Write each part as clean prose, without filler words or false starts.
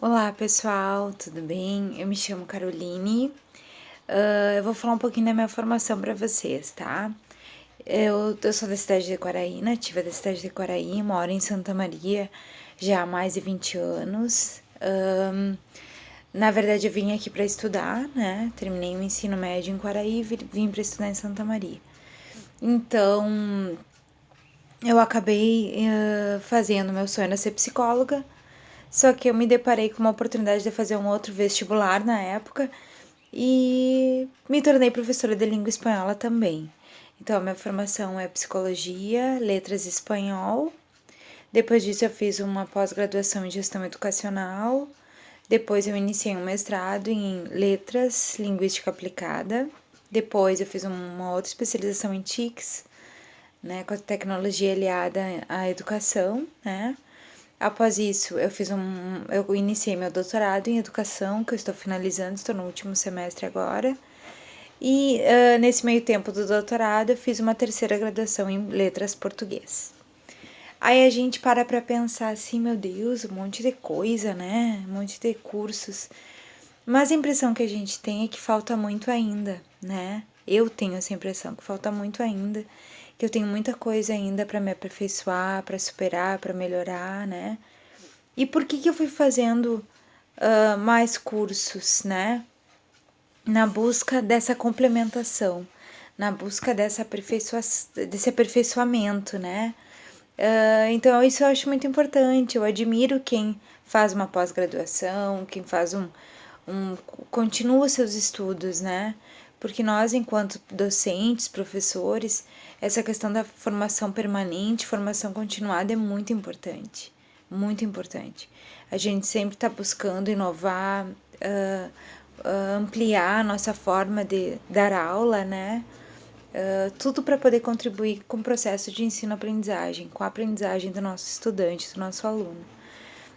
Olá pessoal, tudo bem? Eu me chamo Caroline. Eu vou falar um pouquinho da minha formação para vocês, tá? Eu sou da cidade de Quaraí, nativa da cidade de Quaraí, moro em Santa Maria já há mais de 20 anos. Na verdade, eu vim aqui para estudar, né? Terminei o ensino médio em Quaraí e vim para estudar em Santa Maria. Então, eu acabei fazendo meu sonho era ser psicóloga. Só que eu me deparei com uma oportunidade de fazer um outro vestibular na época e me tornei professora de língua espanhola também. Então, a minha formação é psicologia, letras e espanhol. Depois disso, eu fiz uma pós-graduação em gestão educacional. Depois, eu iniciei um mestrado em letras, linguística aplicada. Depois, eu fiz uma outra especialização em TICs, né, com a tecnologia aliada à educação, né. Após isso, eu iniciei meu doutorado em educação, que eu estou finalizando, estou no último semestre agora. E nesse meio tempo do doutorado, eu fiz uma terceira graduação em letras português. Aí a gente para pensar assim, meu Deus, um monte de coisa, né? Um monte de cursos. Mas a impressão que a gente tem é que falta muito ainda, né? Eu tenho essa impressão que falta muito ainda, que eu tenho muita coisa ainda para me aperfeiçoar, para superar, para melhorar, né? E por que eu fui fazendo mais cursos, né? Na busca dessa complementação, na busca desse aperfeiçoamento, né? Então, isso eu acho muito importante. Eu admiro quem faz uma pós-graduação, quem faz continua seus estudos, né? Porque nós, enquanto docentes, professores, essa questão da formação permanente, formação continuada é muito importante. Muito importante. A gente sempre está buscando inovar, ampliar a nossa forma de dar aula, né? Tudo para poder contribuir com o processo de ensino-aprendizagem, com a aprendizagem do nosso estudante, do nosso aluno,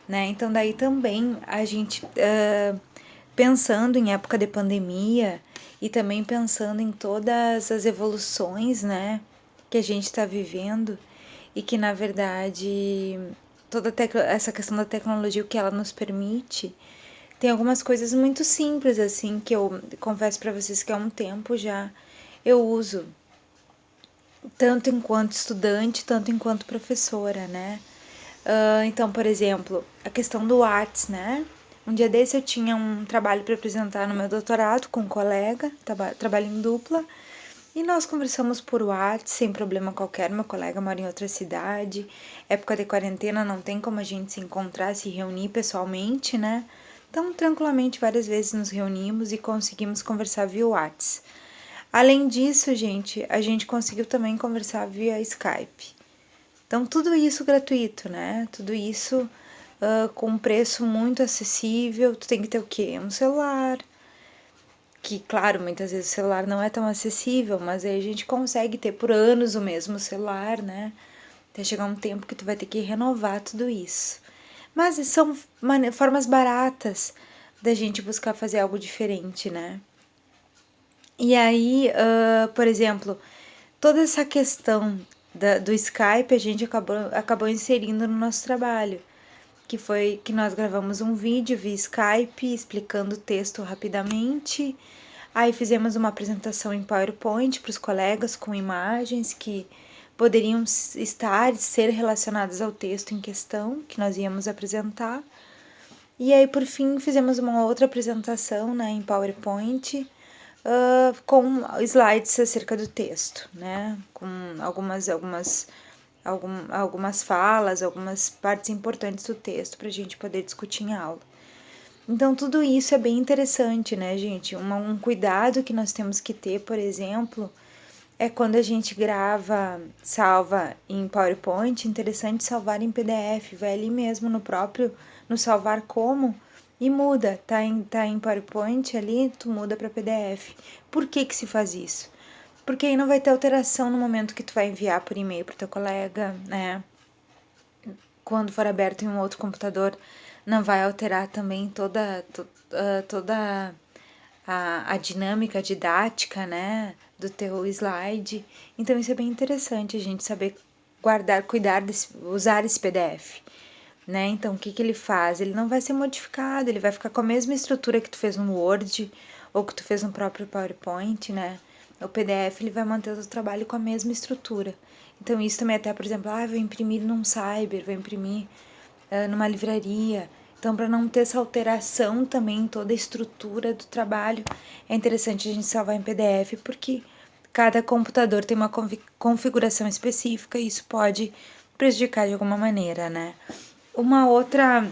né? Então, daí também a gente, pensando em época de pandemia e também pensando em todas as evoluções, né, que a gente está vivendo e que, na verdade, essa questão da tecnologia, o que ela nos permite, tem algumas coisas muito simples, assim, que eu confesso para vocês que há um tempo já eu uso, tanto enquanto estudante, tanto enquanto professora, né? Então, por exemplo, a questão do Whats, né? Um dia desse eu tinha um trabalho para apresentar no meu doutorado com um colega, trabalho em dupla, e nós conversamos por WhatsApp sem problema qualquer. Meu colega mora em outra cidade, época de quarentena não tem como a gente se encontrar, se reunir pessoalmente, né? Então, tranquilamente, várias vezes nos reunimos e conseguimos conversar via WhatsApp. Além disso, gente, a gente conseguiu também conversar via Skype. Então, tudo isso gratuito, né? Tudo isso com um preço muito acessível. Tu tem que ter o quê? Um celular. Que, claro, muitas vezes o celular não é tão acessível, mas aí a gente consegue ter por anos o mesmo celular, né? Até chegar um tempo que tu vai ter que renovar tudo isso. Mas são formas baratas da gente buscar fazer algo diferente, né? E aí, por exemplo, toda essa questão do Skype a gente acabou inserindo no nosso trabalho, que foi que nós gravamos um vídeo via Skype explicando o texto rapidamente. Aí fizemos uma apresentação em PowerPoint para os colegas com imagens que poderiam estar, ser relacionadas ao texto em questão que nós íamos apresentar. E aí, por fim, fizemos uma outra apresentação, né, em PowerPoint, com slides acerca do texto, né, com algumas falas, algumas partes importantes do texto para a gente poder discutir em aula. Então, tudo isso é bem interessante, né, gente? Um cuidado que nós temos que ter, por exemplo, é quando a gente grava, salva em PowerPoint, interessante salvar em PDF, vai ali mesmo no salvar como, e muda, tá em PowerPoint ali, tu muda para PDF. Por que se faz isso? Porque aí não vai ter alteração no momento que tu vai enviar por e-mail pro teu colega, né? Quando for aberto em um outro computador, não vai alterar também toda a dinâmica didática, né, do teu slide. Então, isso é bem interessante a gente saber guardar, cuidar, usar esse PDF. né? Então, o que ele faz? Ele não vai ser modificado, ele vai ficar com a mesma estrutura que tu fez no Word ou que tu fez no próprio PowerPoint, né? O PDF, ele vai manter o teu trabalho com a mesma estrutura. Então, isso também até, por exemplo, vou imprimir num cyber, vou imprimir numa livraria. Então, para não ter essa alteração também em toda a estrutura do trabalho, é interessante a gente salvar em PDF, porque cada computador tem uma configuração específica e isso pode prejudicar de alguma maneira, né? Uma outra,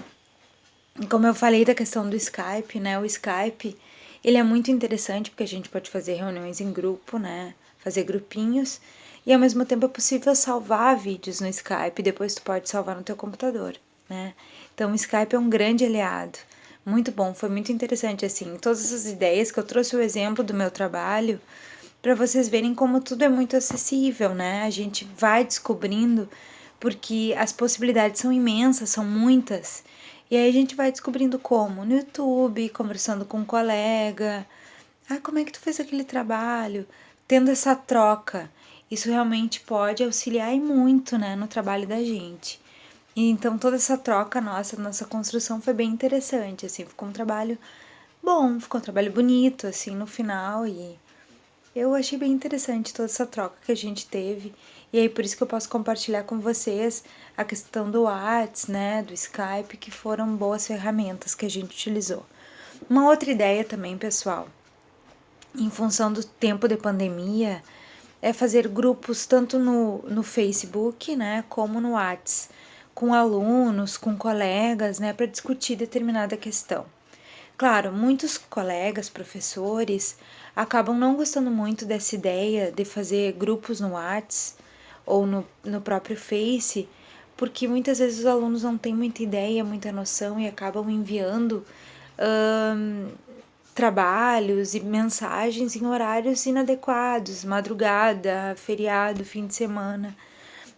como eu falei da questão do Skype, né? O Skype, ele é muito interessante porque a gente pode fazer reuniões em grupo, né? Fazer grupinhos e ao mesmo tempo é possível salvar vídeos no Skype e depois tu pode salvar no teu computador, né? Então o Skype é um grande aliado. Muito bom, foi muito interessante assim. Todas essas ideias que eu trouxe o exemplo do meu trabalho para vocês verem como tudo é muito acessível, né? A gente vai descobrindo porque as possibilidades são imensas, são muitas. E aí a gente vai descobrindo como? No YouTube, conversando com um colega. Como é que tu fez aquele trabalho? Tendo essa troca. Isso realmente pode auxiliar e muito, né, no trabalho da gente. E então toda essa troca nossa construção foi bem interessante, assim, ficou um trabalho bom, ficou um trabalho bonito, assim, no final e eu achei bem interessante toda essa troca que a gente teve. E aí, por isso que eu posso compartilhar com vocês a questão do WhatsApp, né, do Skype, que foram boas ferramentas que a gente utilizou. Uma outra ideia também, pessoal, em função do tempo de pandemia, é fazer grupos tanto no Facebook, né, como no WhatsApp, com alunos, com colegas, né, para discutir determinada questão. Claro, muitos colegas, professores, acabam não gostando muito dessa ideia de fazer grupos no Whats ou no próprio Face, porque muitas vezes os alunos não têm muita ideia, muita noção e acabam enviando trabalhos e mensagens em horários inadequados, madrugada, feriado, fim de semana.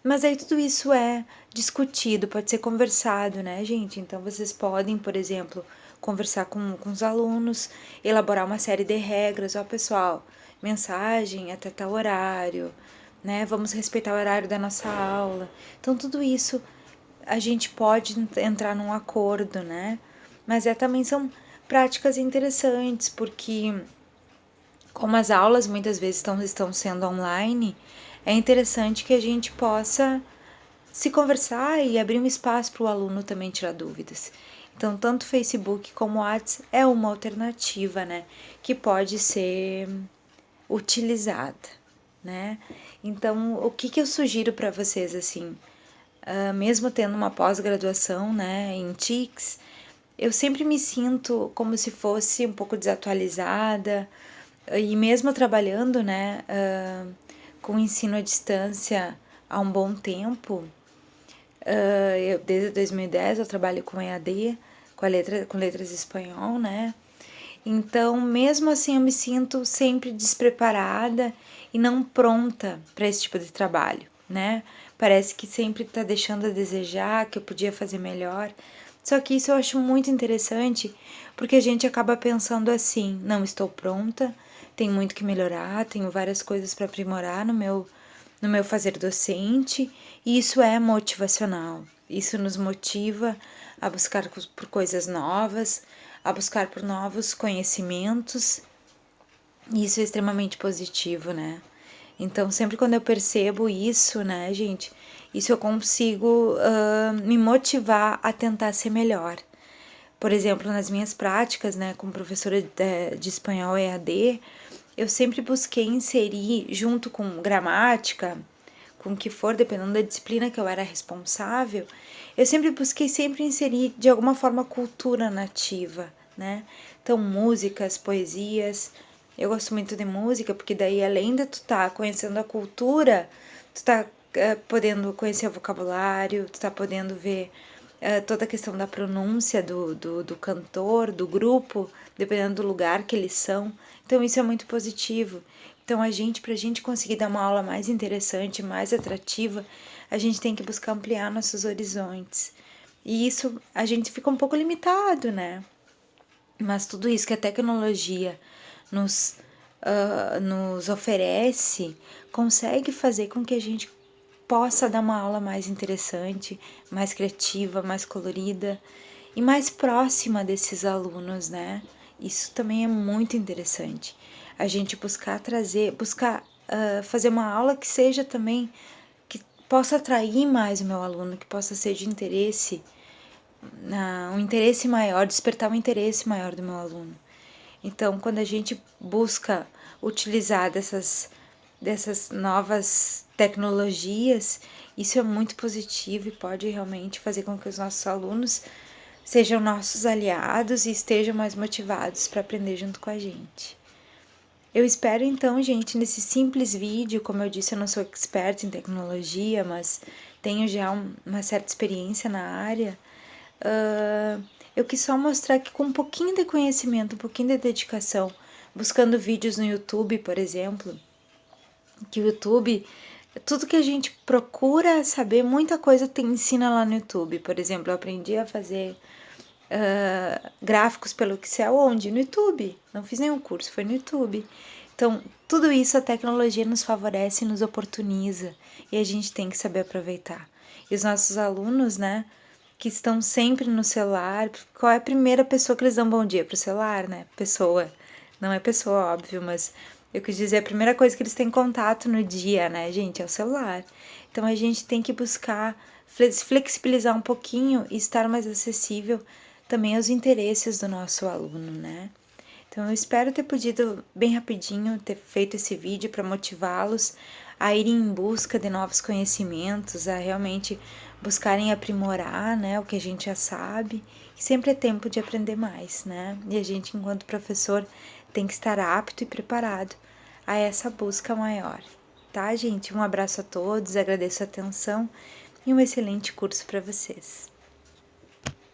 Mas aí tudo isso é discutido, pode ser conversado, né, gente? Então vocês podem, por exemplo, conversar com os alunos, elaborar uma série de regras, pessoal, mensagem até tal horário, né? Vamos respeitar o horário da nossa aula. Então tudo isso a gente pode entrar num acordo, né? Mas também são práticas interessantes, porque como as aulas muitas vezes estão sendo online, é interessante que a gente possa se conversar e abrir um espaço para o aluno também tirar dúvidas. Então, tanto Facebook como WhatsApp é uma alternativa, né, que pode ser utilizada, né? Então, o que eu sugiro para vocês, assim, mesmo tendo uma pós-graduação, né, em TICS, eu sempre me sinto como se fosse um pouco desatualizada e mesmo trabalhando, né, com ensino à distância há um bom tempo, desde 2010 eu trabalho com EAD, com letras em espanhol, né? Então, mesmo assim, eu me sinto sempre despreparada e não pronta para esse tipo de trabalho, né? Parece que sempre está deixando a desejar, que eu podia fazer melhor. Só que isso eu acho muito interessante, porque a gente acaba pensando assim: não estou pronta, tenho muito que melhorar, tenho várias coisas para aprimorar no meu fazer docente, e isso é motivacional. Isso nos motiva a buscar por coisas novas, a buscar por novos conhecimentos, e isso é extremamente positivo, né? Então, sempre quando eu percebo isso, né, gente, isso eu consigo me motivar a tentar ser melhor. Por exemplo, nas minhas práticas, né, como professora de espanhol EAD, eu sempre busquei inserir, junto com gramática, com o que for, dependendo da disciplina que eu era responsável, eu sempre busquei inserir de alguma forma cultura nativa, né? Então, músicas, poesias. Eu gosto muito de música, porque daí, além de tu tá conhecendo a cultura, tu tá podendo conhecer o vocabulário, tu tá podendo ver toda a questão da pronúncia do cantor, do grupo, dependendo do lugar que eles são. Então, isso é muito positivo. Então, pra gente conseguir dar uma aula mais interessante, mais atrativa, a gente tem que buscar ampliar nossos horizontes. E isso a gente fica um pouco limitado, né? Mas tudo isso que a tecnologia nos oferece consegue fazer com que a gente possa dar uma aula mais interessante, mais criativa, mais colorida e mais próxima desses alunos, né? Isso também é muito interessante. A gente buscar fazer uma aula que seja também, que possa atrair mais o meu aluno, que possa ser de interesse, um interesse maior, despertar um interesse maior do meu aluno. Então, quando a gente busca utilizar dessas novas tecnologias, isso é muito positivo e pode realmente fazer com que os nossos alunos sejam nossos aliados e estejam mais motivados para aprender junto com a gente. Eu espero então, gente, nesse simples vídeo, como eu disse, eu não sou expert em tecnologia, mas tenho já uma certa experiência na área. Eu quis só mostrar que com um pouquinho de conhecimento, um pouquinho de dedicação, buscando vídeos no YouTube, por exemplo, que o YouTube, tudo que a gente procura saber, muita coisa ensina lá no YouTube. Por exemplo, eu aprendi a fazer gráficos pelo Excel onde? No YouTube. Não fiz nenhum curso, foi no YouTube. Então, tudo isso a tecnologia nos favorece, nos oportuniza e a gente tem que saber aproveitar. E os nossos alunos, né, que estão sempre no celular, qual é a primeira pessoa que eles dão bom dia pro celular, né? Pessoa. Não é pessoa, óbvio, mas eu quis dizer a primeira coisa que eles têm contato no dia, né, gente, é o celular. Então a gente tem que buscar flexibilizar um pouquinho e estar mais acessível também aos interesses do nosso aluno, né? Então eu espero ter podido bem rapidinho ter feito esse vídeo para motivá-los a irem em busca de novos conhecimentos, a realmente buscarem aprimorar, né, o que a gente já sabe. E sempre é tempo de aprender mais, né? E a gente, enquanto professor, tem que estar apto e preparado a essa busca maior. Tá, gente? Um abraço a todos, agradeço a atenção e um excelente curso para vocês.